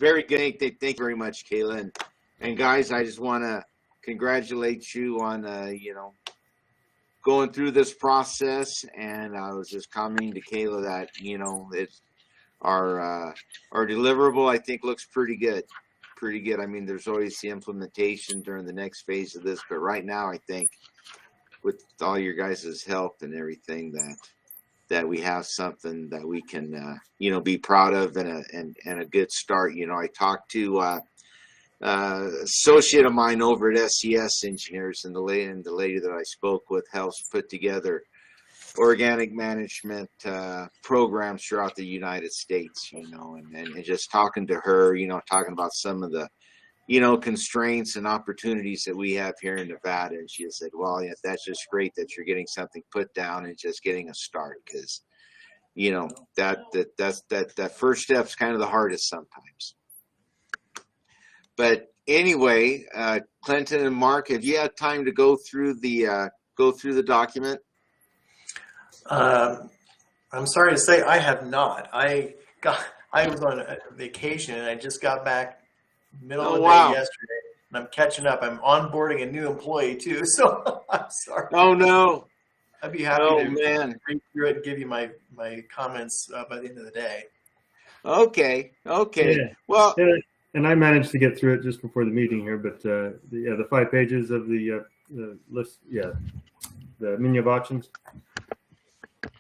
Very good. Thank you very much, Kayla. And guys, I just want to congratulate you on, going through this process. And I was just commenting to Kayla that, it's our deliverable, I think, looks pretty good. Pretty good. I mean, there's always the implementation during the next phase of this, but right now, I think with all your guys' help and everything that we have something that we can, be proud of and a good start. I talked to associate of mine over at SES Engineers, and the lady that I spoke with helps put together organic management programs throughout the United States, and just talking to her, talking about some of the constraints and opportunities that we have here in Nevada. And she said, well, yeah, that's just great that you're getting something put down and just getting a start, because that first step's kind of the hardest sometimes. But anyway, Clinton and Mark, have you had time to go through the document? I'm sorry to say I have not. I was on a vacation and I just got back middle of the day yesterday, and I'm catching up. I'm onboarding a new employee too, so I'm sorry. Oh no. I'd be happy to read through it and give you my comments by the end of the day. Okay. Yeah. Well, and I managed to get through it just before the meeting here, but the 5 pages of the list, the menu of options.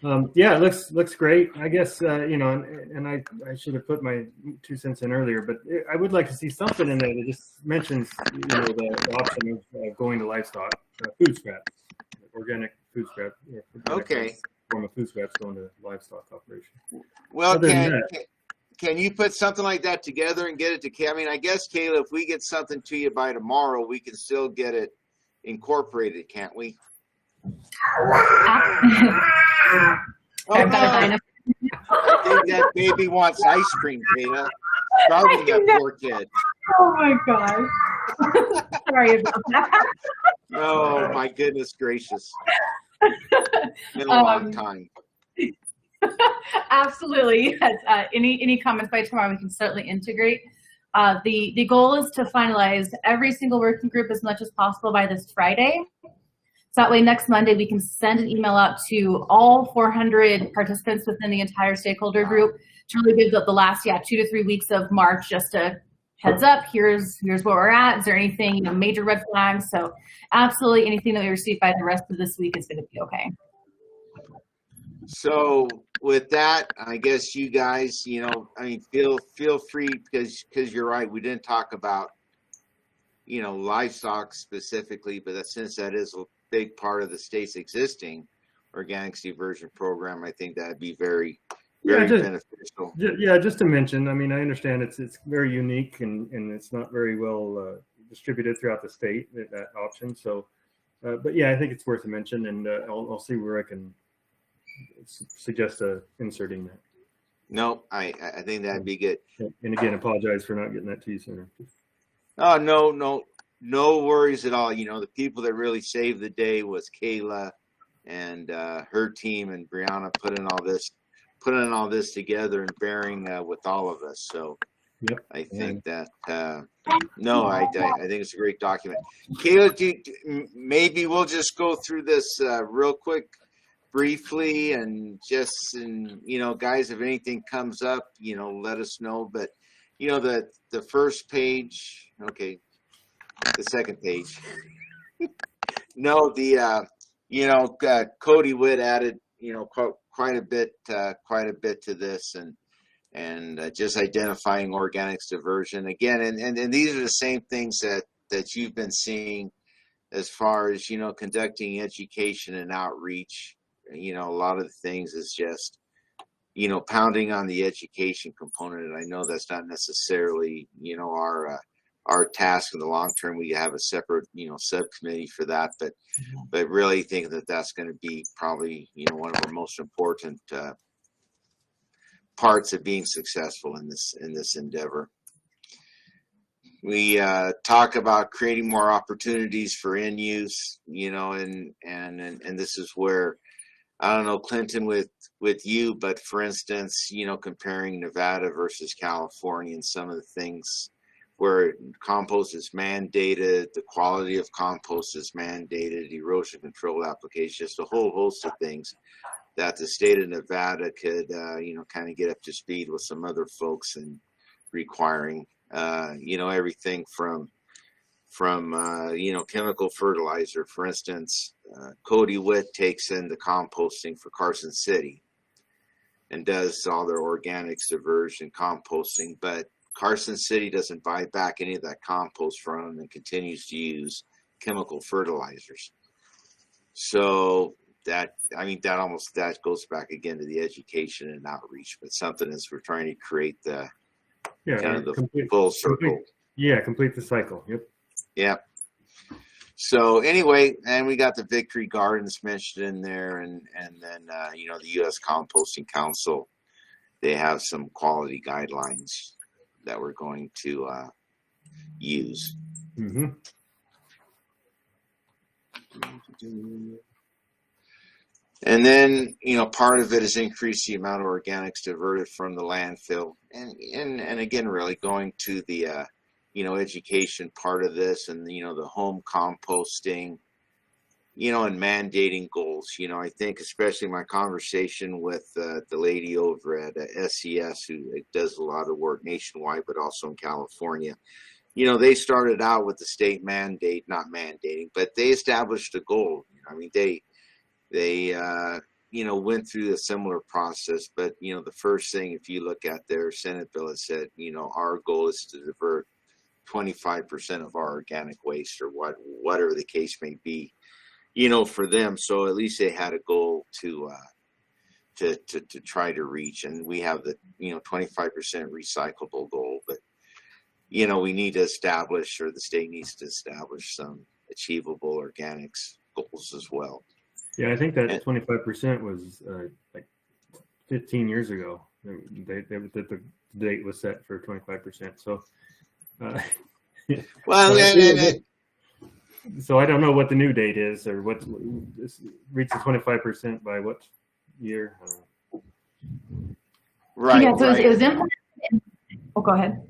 It looks great. I guess and I should have put my 2 cents in earlier, but I would like to see something in there that just mentions the option of going to livestock, food scraps, organic food scrap. Okay. Form of food scraps going to livestock operation. Well, can you put something like that together and get it to Kayla? I mean, I guess, Kayla, if we get something to you by tomorrow, we can still get it incorporated, can't we? Oh, no. I think that baby wants ice cream, Kayla. Starving that poor kid. Oh my gosh. Sorry about that. Oh my goodness gracious. Been a long time. Absolutely. Yes. Any comments by tomorrow we can certainly integrate. The goal is to finalize every single working group as much as possible by this Friday. So that way next Monday we can send an email out to all 400 participants within the entire stakeholder group to really give the last 2 to 3 weeks of March just a heads up. Here's where we're at. Is there anything, major red flags? So absolutely anything that we receive by the rest of this week is going to be okay. So with that, I guess you guys, feel free, because you're right. We didn't talk about, livestock specifically, but since that is a big part of the state's existing organic diversion program, I think that'd be very beneficial. Yeah, just to mention, I mean, I understand it's very unique and it's not very well distributed throughout the state, that option. So, but yeah, I think it's worth a mention, and I'll see where I can suggest inserting that. No, I think that'd be good. And again, apologize for not getting that to you sooner. Oh, no worries at all. The people that really saved the day was Kayla and her team, and Brianna putting all this together and bearing with all of us. So yep. I think that I think it's a great document. Kayla, maybe we'll just go through this real quick, briefly, and guys, if anything comes up, let us know. But the first page, okay, the second page. No, Cody Witt added, quite a bit to this, and just identifying organics diversion again, and these are the same things that you've been seeing as far as conducting education and outreach. A lot of the things is just pounding on the education component, and I know that's not necessarily our task in the long term. We have a separate subcommittee for that, but really think that that's going to be probably one of our most important parts of being successful in this endeavor. We talk about creating more opportunities for end use, and this is where I don't know, Clinton, with you, but for instance, you know, comparing Nevada versus California and some of the things where compost is mandated, the quality of compost is mandated, erosion control applications, just a whole host of things that the state of Nevada could, you know, kind of get up to speed with some other folks and requiring, you know, everything from you know, chemical fertilizer. For instance, Cody Witt takes in the composting for Carson City and does all their organics diversion composting, but Carson City doesn't buy back any of that compost from them and continues to use chemical fertilizers. So that, I mean, that goes back again to the education and outreach, but something as we're trying to create the kind of the full circle. Complete the cycle. Yep. Yep. So anyway, and we got the Victory Gardens mentioned in there, and then you know, the U.S. Composting Council, they have some quality guidelines that we're going to use. Mm-hmm. And then, you know, part of it is increase the amount of organics diverted from the landfill, and again, really going to the you know, education part of this, and you know, the home composting, you know, and mandating goals. You know, I think especially my conversation with the lady over at SES, who does a lot of work nationwide, but also in California. You know, they started out with the state mandate, not mandating, but they established a goal. You know, I mean, they you know, went through a similar process, but you know, the first thing, if you look at their Senate bill, it said, you know, our goal is to divert 25% of our organic waste, or whatever the case may be, you know, for them. So at least they had a goal to try to reach, and we have the, you know, 25% recyclable goal, but you know, we need to establish, or the state needs to establish, some achievable organics goals as well. Yeah, I think that 25% was like 15 years ago. The date was set for 25%. So, well, so I don't know what the new date is, or what reach the 25% by what year. Right. Yeah, so right. it was implemented. Oh, go ahead.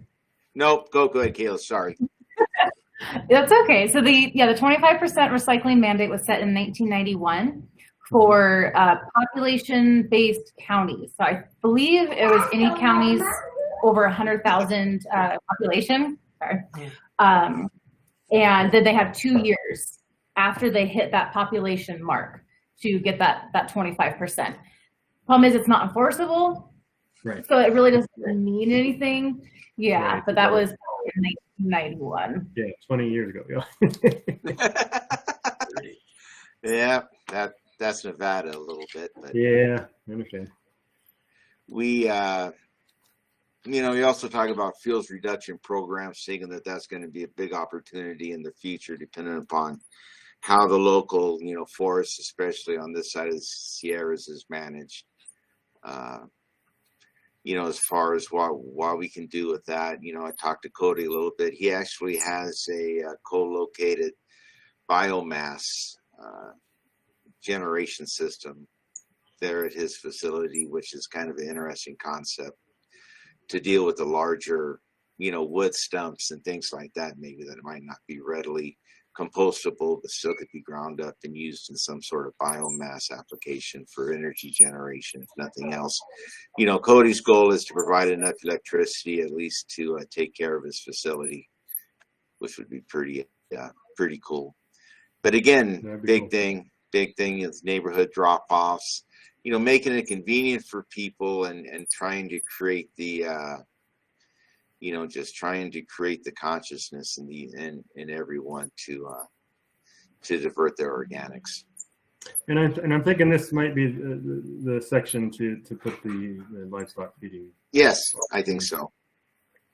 Nope. Go ahead, Kayla. Sorry. That's okay. So the 25% recycling mandate was set in 1991 for population-based counties. So I believe it was any counties over 100,000 population. Sorry. And then they have 2 years after they hit that population mark to get that 25%. Problem is, it's not enforceable. Right. So it really doesn't mean anything. Yeah, Right. but that was in 1991. Yeah, 20 years ago. Yeah. Yeah, that's Nevada a little bit, but Yeah, I understand. we you know, we also talk about fuels reduction programs, thinking that that's going to be a big opportunity in the future, depending upon how the local, you know, forests, especially on this side of the Sierras, is managed. You know, as far as what we can do with that, you know, I talked to Cody a little bit. He actually has a co-located biomass generation system there at his facility, which is kind of an interesting concept to deal with the larger, you know, wood stumps and things like that, maybe that might not be readily compostable, but still could be ground up and used in some sort of biomass application for energy generation, if nothing else. You know, Cody's goal is to provide enough electricity at least to take care of his facility, which would be pretty cool. But again, big thing is neighborhood drop-offs, you know, making it convenient for people, and trying to create the you know, just trying to create the consciousness in everyone to divert their organics. And I'm thinking this might be the section to put the livestock feeding. Yes, I think so.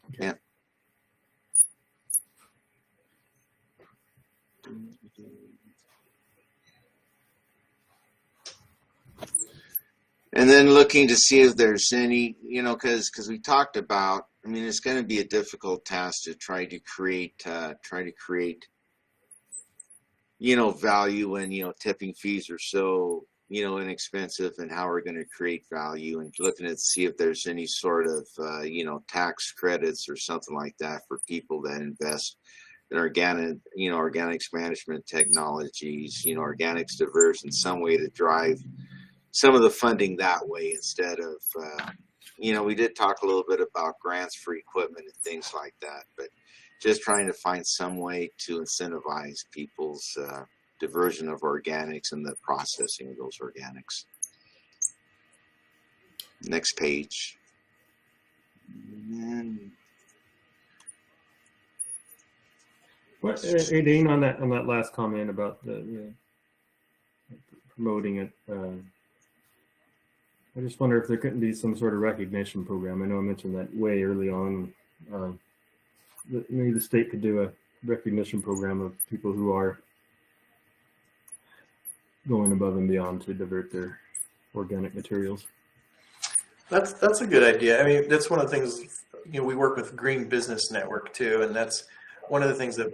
Okay. Yeah. And then looking to see if there's any, you know, because we talked about, I mean, it's going to be a difficult task to try to create, you know, value when, you know, tipping fees are so inexpensive, and how we're going to create value, and looking at see if there's any sort of, tax credits or something like that for people that invest in organics management technologies, organics diversion, some way to drive some of the funding that way instead of, we did talk a little bit about grants for equipment and things like that, but just trying to find some way to incentivize people's diversion of organics and the processing of those organics. Next page. And What, hey, Dane, on that last comment about the promoting it, I just wonder if there couldn't be some sort of recognition program. I know I mentioned that way early on. Maybe the state could do a recognition program of people who are going above and beyond to divert their organic materials. That's a good idea. I mean, that's one of the things, we work with Green Business Network too, and that's one of the things that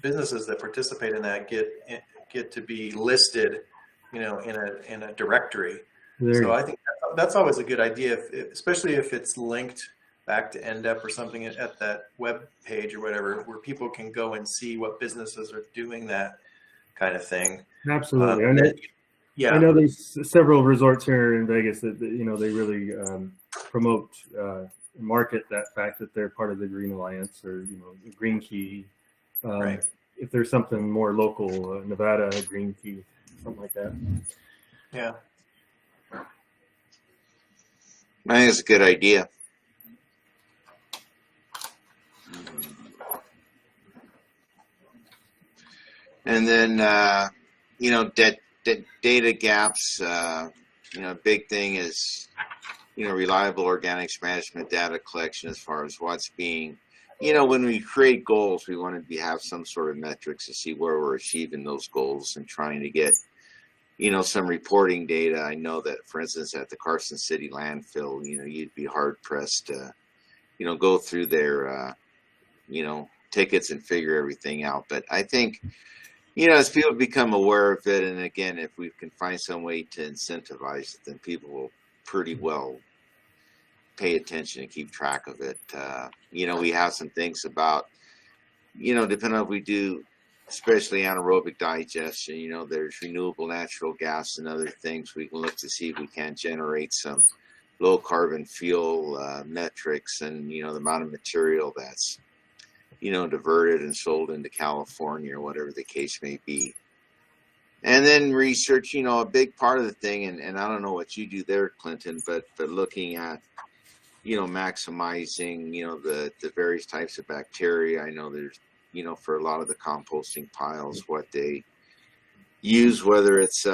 businesses that participate in that get to be listed, in a directory. So I think that's always a good idea, especially if it's linked back to NDEP or something at that web page or whatever, where people can go and see what businesses are doing that kind of thing. Absolutely. Yeah. I know there's several resorts here in Vegas that they really promote, market that fact that they're part of the Green Alliance or the Green Key. Right. If there's something more local, Nevada Green Key, something like that. Yeah. I think it's a good idea. And then, data gaps, big thing is, reliable organics management data collection as far as what's being, when we create goals, we want to have some sort of metrics to see where we're achieving those goals and trying to get, some reporting data. I know that, for instance, at the Carson City landfill, you'd be hard pressed to, go through their, tickets and figure everything out. But I think, as people become aware of it, and again, if we can find some way to incentivize it, then people will pretty well pay attention and keep track of it. We have some things about, depending on what we do, especially anaerobic digestion, there's renewable natural gas and other things. We can look to see if we can generate some low carbon fuel metrics and, the amount of material that's, diverted and sold into California or whatever the case may be. And then research, a big part of the thing, and I don't know what you do there, Clinton, but looking at, maximizing, the various types of bacteria. I know there's, for a lot of the composting piles, what they use, whether it's,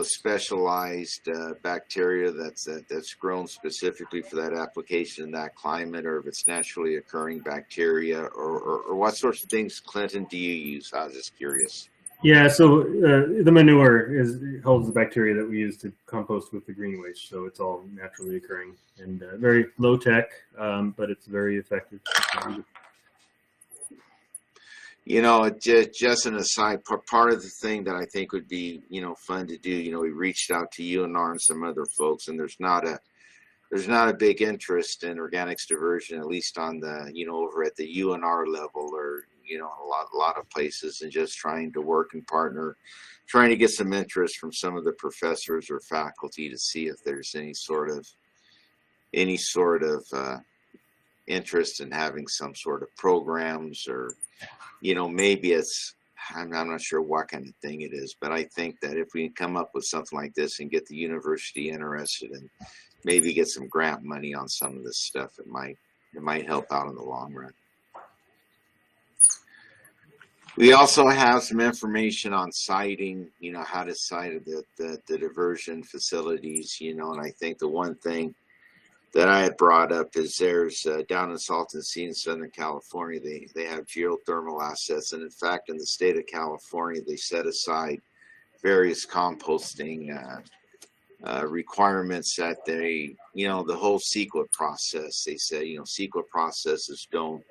specialized bacteria that's grown specifically for that application in that climate, or if it's naturally occurring bacteria, or what sorts of things, Clinton, do you use? I was just curious. Yeah, so the manure holds the bacteria that we use to compost with the green waste, so it's all naturally occurring and very low tech, but it's very effective. Just an aside, part of the thing that I think would be, fun to do, we reached out to UNR and some other folks, and there's not a big interest in organics diversion, at least on the, over at the UNR level, or, a lot of places, and just trying to work and partner, trying to get some interest from some of the professors or faculty to see if there's any sort of interest in having some sort of programs, or, maybe it's, I'm not sure what kind of thing it is, but I think that if we can come up with something like this and get the university interested and maybe get some grant money on some of this stuff, it might help out in the long run. We also have some information on siting, how to site the diversion facilities, and I think the one thing that I had brought up is there's down in Salton Sea in Southern California, they have geothermal assets. And in fact, in the state of California, they set aside various composting requirements that they, the whole CEQA process. They say, CEQA processes don't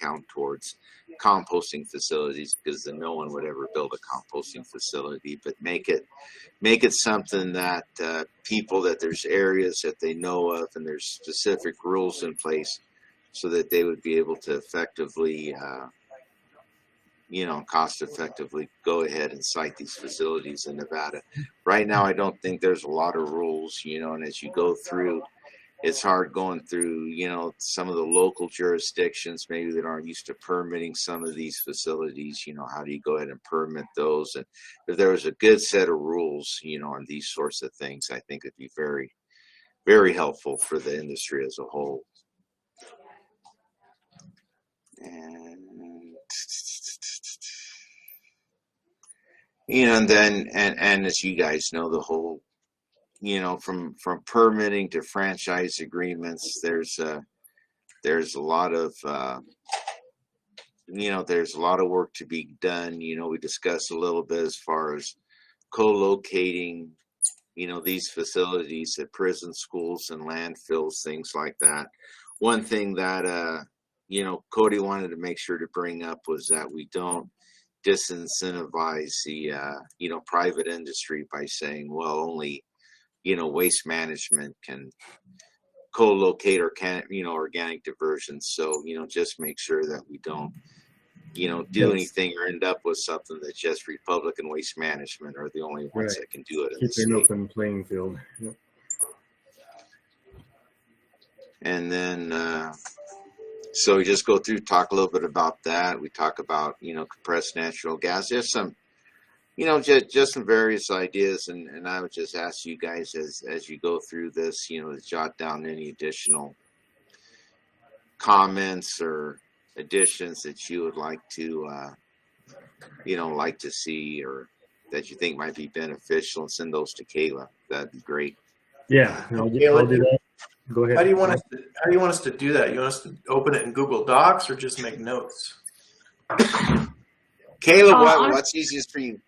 count towards composting facilities, because then no one would ever build a composting facility. But make it something that people, that there's areas that they know of and there's specific rules in place, so that they would be able to effectively, cost effectively go ahead and site these facilities in Nevada. Right now, I don't think there's a lot of rules, and as you go through, it's hard going through, some of the local jurisdictions, maybe that aren't used to permitting some of these facilities. How do you go ahead and permit those? And if there was a good set of rules, on these sorts of things, I think it'd be very, very helpful for the industry as a whole. And then, and as you guys know, the whole, from permitting to franchise agreements, there's a lot of, there's a lot of work to be done. We discussed a little bit as far as co-locating, these facilities at prison, schools, and landfills, things like that. One thing that, Cody wanted to make sure to bring up was that we don't disincentivize the, private industry by saying, well, only, waste management can co-locate or can, organic diversion. So, just make sure that we don't, do anything or end up with something that just Republic and Waste Management are the only ones that can do it. Keep an open playing field. Yep. And then, so we just go through, talk a little bit about that. We talk about, compressed natural gas. There's some, just some various ideas. And I would just ask you guys as you go through this, to jot down any additional comments or additions that you would like to, like to see, or that you think might be beneficial, and send those to Kayla. That'd be great. Yeah, I'll do that. Go ahead. How do you want us to do that? You want us to open it in Google Docs or just make notes? Kayla, what's easiest for you?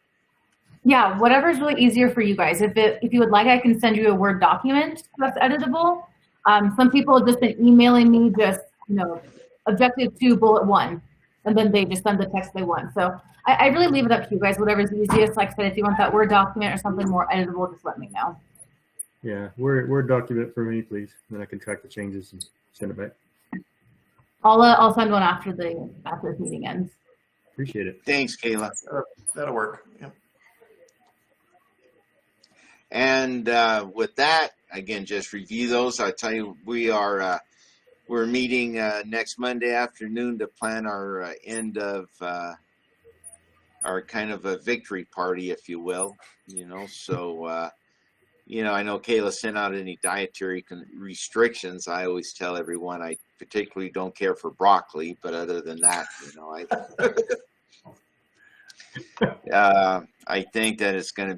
Yeah, whatever's really easier for you guys. If you would like, I can send you a Word document that's editable. Some people have just been emailing me just, objective 2, bullet 1, and then they just send the text they want. So I really leave it up to you guys, whatever's easiest. Like I said, if you want that Word document or something more editable, just let me know. Yeah, Word document for me, please. Then I can track the changes and send it back. I'll send one after this meeting ends. Appreciate it. Thanks, Kayla. That'll work. Yep. And with that, again, just review those. I tell you, we're meeting next Monday afternoon to plan our end of our kind of a victory party, if you will. So. I know Kayla sent out any dietary restrictions. I always tell everyone I particularly don't care for broccoli, but other than that, I think that it's going to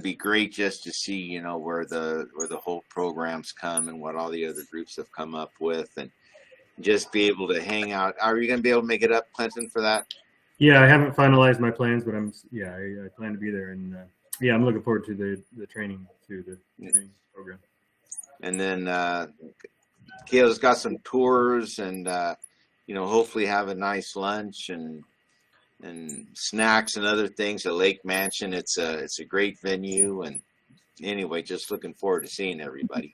be great just to see, where the whole program's come and what all the other groups have come up with, and just be able to hang out. Are you going to be able to make it up, Clinton, for that? Yeah, I haven't finalized my plans, but I plan to be there, and yeah, I'm looking forward to the training, training program. And then Kayla's got some tours, and hopefully have a nice lunch and snacks and other things at Lake Mansion. It's a great venue, and anyway, just looking forward to seeing everybody.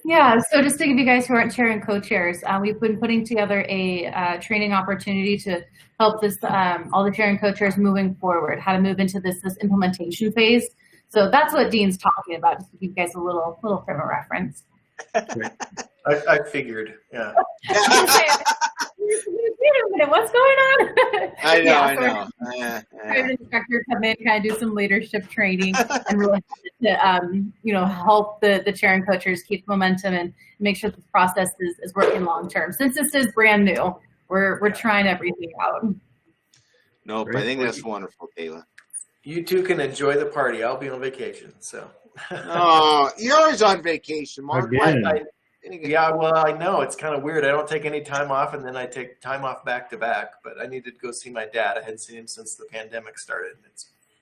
Yeah, so just to give you guys who aren't chair and co-chairs, we've been putting together a training opportunity to help this all the chair and co-chairs moving forward, how to move into this implementation phase. So that's what Dean's talking about, just to give you guys a little frame of reference. I figured, yeah. Wait a minute, what's going on? I know, Yeah, I know. Private instructor come in, kind of do some leadership training, and really to help the chair and coaches keep momentum and make sure the process is working long term. Since this is brand new, we're trying everything out. Nope, I think that's wonderful, Kayla. You two can enjoy the party. I'll be on vacation, so. Oh, you're always on vacation, Mark. Again. Yeah, well, I know it's kind of weird. I don't take any time off, and then I take time off back to back. But I needed to go see my dad. I hadn't seen him since the pandemic started.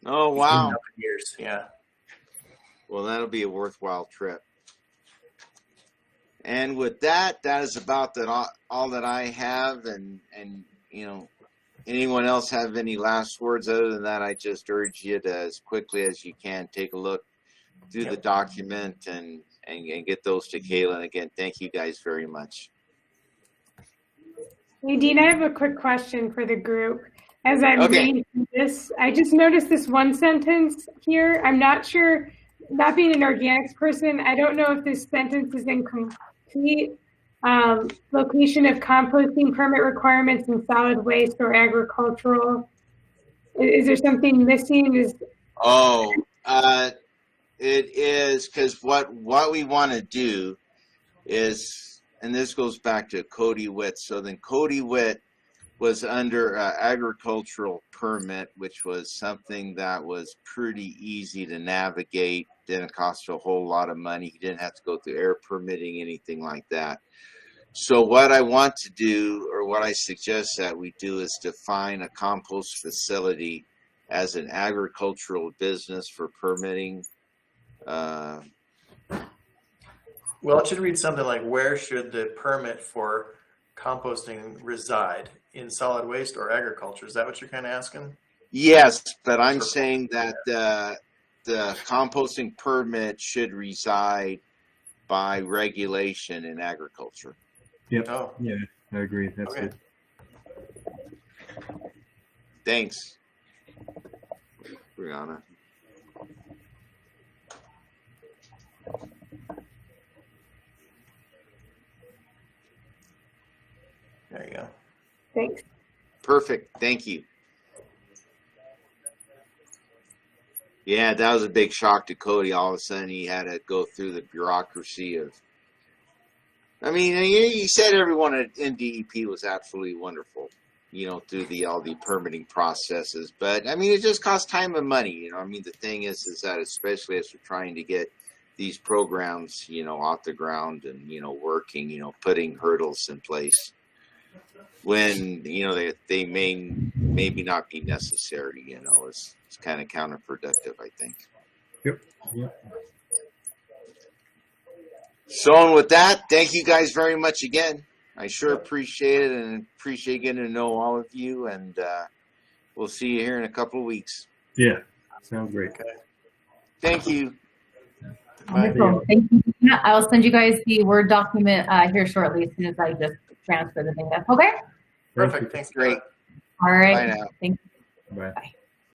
Oh, wow. Years, yeah. Well, that'll be a worthwhile trip. And with that, that is about all that I have. And you know, anyone else have any last words? Other than that, I just urge you to, as quickly as you can, take a look through the document and get those to Kayla. And again, thank you guys very much. Nadine, I have a quick question for the group. As I'm reading through this, I just noticed this one sentence here. I'm not sure, not being an organics person, I don't know if this sentence is incomplete. Location of composting permit requirements in solid waste or agricultural. Is there something missing? It is, because what we want to do is, and this goes back to Cody Witt. So then Cody Witt was under agricultural permit, which was something that was pretty easy to navigate. Didn't cost a whole lot of money. He didn't have to go through air permitting, anything like that. So what I want to do, or what I suggest that we do, is define a compost facility as an agricultural business for permitting. Well, it should read something like, where should the permit for composting reside? In solid waste or agriculture? Is that what you're kind of asking? Yes, but I'm saying that the composting permit should reside by regulation in agriculture. Yep. Oh. Yeah, I agree. That's Okay. good. Thanks, Brianna. There you go. Thanks. Perfect. Thank you. Yeah, that was a big shock to Cody. All of a sudden, he had to go through the bureaucracy of. I mean, he said everyone at NDEP was absolutely wonderful, you know, through all the permitting processes. But I mean, it just costs time and money. You know, I mean, the thing is that especially as we're trying to get these programs, you know, off the ground and, you know, working, you know, putting hurdles in place when, you know, they may maybe not be necessary, you know, it's kind of counterproductive, I think. Yep. Yep. So, and with that, thank you guys very much again. I sure appreciate it and appreciate getting to know all of you. And we'll see you here in a couple of weeks. Yeah. Sounds great. Okay. Thank you. Wonderful. Thank you. I'll send you guys the Word document here shortly, as soon as I just transfer the data. Okay? Perfect. Thanks. Great. All right. Bye now. Thank you. Bye. Bye.